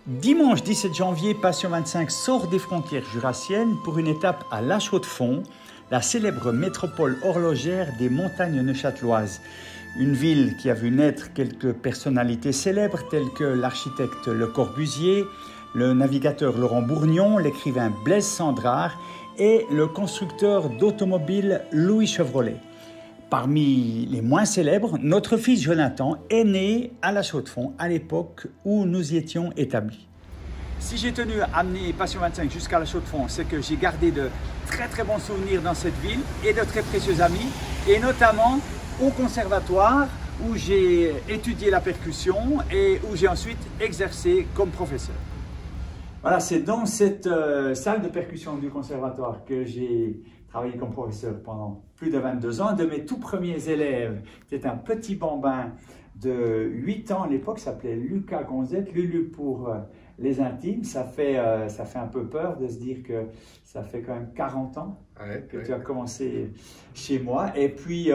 Dimanche 17 janvier, Passion 25 sort des frontières jurassiennes pour une étape à La Chaux-de-Fonds, la célèbre métropole horlogère des montagnes neuchâteloises. Une ville qui a vu naître quelques personnalités célèbres telles que l'architecte Le Corbusier, le navigateur Laurent Bourgnon, l'écrivain Blaise Cendrars et le constructeur d'automobiles Louis Chevrolet. Parmi les moins célèbres, notre fils Jonathan est né à La Chaux-de-Fonds à l'époque où nous y étions établis. Si j'ai tenu à amener Passion 25 jusqu'à La Chaux-de-Fonds, c'est que j'ai gardé de très bons souvenirs dans cette ville et de très précieux amis, et notamment au conservatoire où j'ai étudié la percussion et où j'ai ensuite exercé comme professeur. Voilà, c'est dans cette salle de percussion du conservatoire que j'ai travaillé comme professeur pendant plus de 22 ans. De mes tout premiers élèves, c'était un petit bambin de 8 ans à l'époque, s'appelait Lucas Gonzette, Lulu pour les intimes. Ça fait un peu peur de se dire que ça fait quand même 40 ans que tu as commencé chez moi. Et puis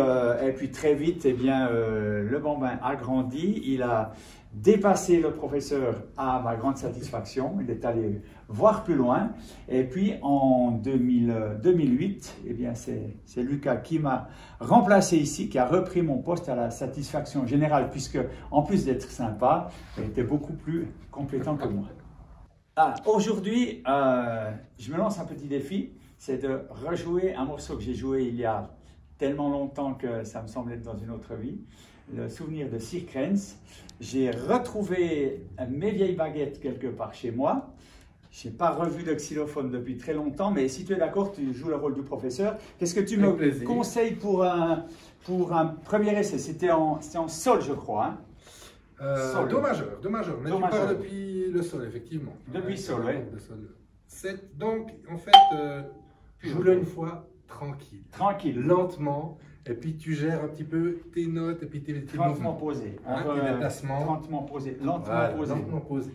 très vite, eh bien, le bambin a grandi, il a dépassé le professeur à ma grande satisfaction. Il est allé voir plus loin. Et puis en 2008, eh bien, c'est Lucas qui m'a remplacé ici, qui a repris mon poste à la satisfaction générale, puisque en plus d'être sympa, il était beaucoup plus compétent que moi. Aujourd'hui, je me lance un petit défi, c'est de rejouer un morceau que j'ai joué il y a tellement longtemps que ça me semble être dans une autre vie. Le souvenir de Sir Krenz. J'ai retrouvé mes vieilles baguettes quelque part chez moi. Je n'ai pas revu de xylophone depuis très longtemps, mais si tu es d'accord, tu joues le rôle du professeur. Qu'est-ce que tu me conseilles pour un premier essai? C'était en sol, je crois. Hein? Do majeur. Mais tu pars depuis le sol, effectivement. Depuis sol, oui. Donc, en fait, joue-le une fois tranquille. Tranquille. Lentement. Et puis tu gères un petit peu tes notes et puis tes mouvements posés. Tes déplacements. Lentement posé. Lentement posé.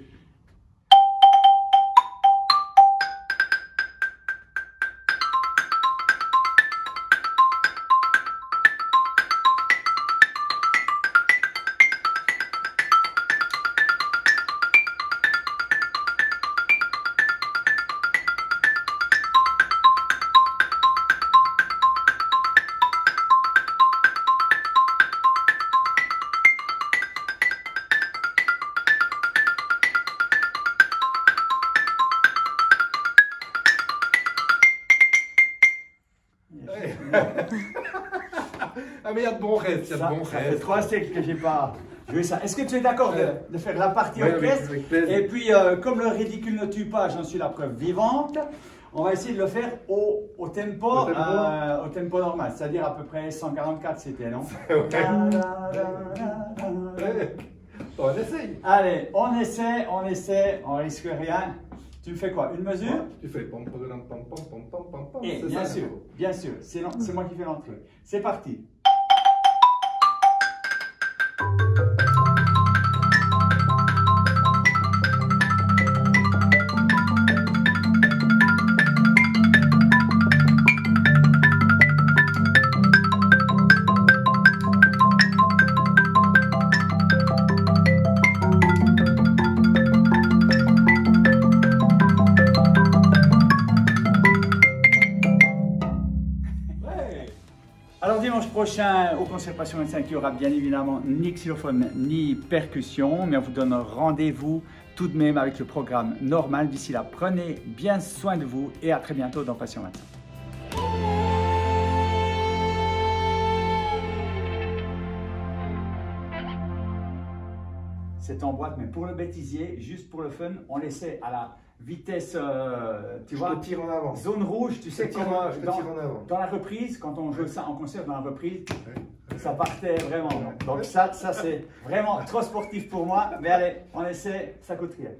Ah mais il y a de bons rêves, il y a de bons rêves. Ça fait 3 siècles que je n'ai pas joué ça. Est-ce que tu es d'accord de faire la partie orchestre? Et puis, comme le ridicule ne tue pas, j'en suis la preuve vivante, on va essayer de le faire au tempo normal, c'est-à-dire à peu près 144 c'était, non? On essaye. Allez, on essaie, on risque rien. Tu me fais quoi? Une mesure? Tu fais pom pom pom pom pom pom pom pom. Et bien sûr, c'est moi qui fais l'entrée. C'est parti. Alors dimanche prochain, au concert Passion 25, il y aura bien évidemment ni xylophone ni percussion, mais on vous donne rendez-vous tout de même avec le programme normal. D'ici là, prenez bien soin de vous et à très bientôt dans Passion 25. C'est en boîte, mais pour le bêtisier, juste pour le fun, on l'essaie à la vitesse, tu vois, je te tire en avant. Zone rouge, tu sais comment, je te tire en avant. Dans la reprise, quand on joue ça en concert dans la reprise, ça partait vraiment. Donc ça c'est vraiment trop sportif pour moi, mais allez, on essaie, ça coûte rien.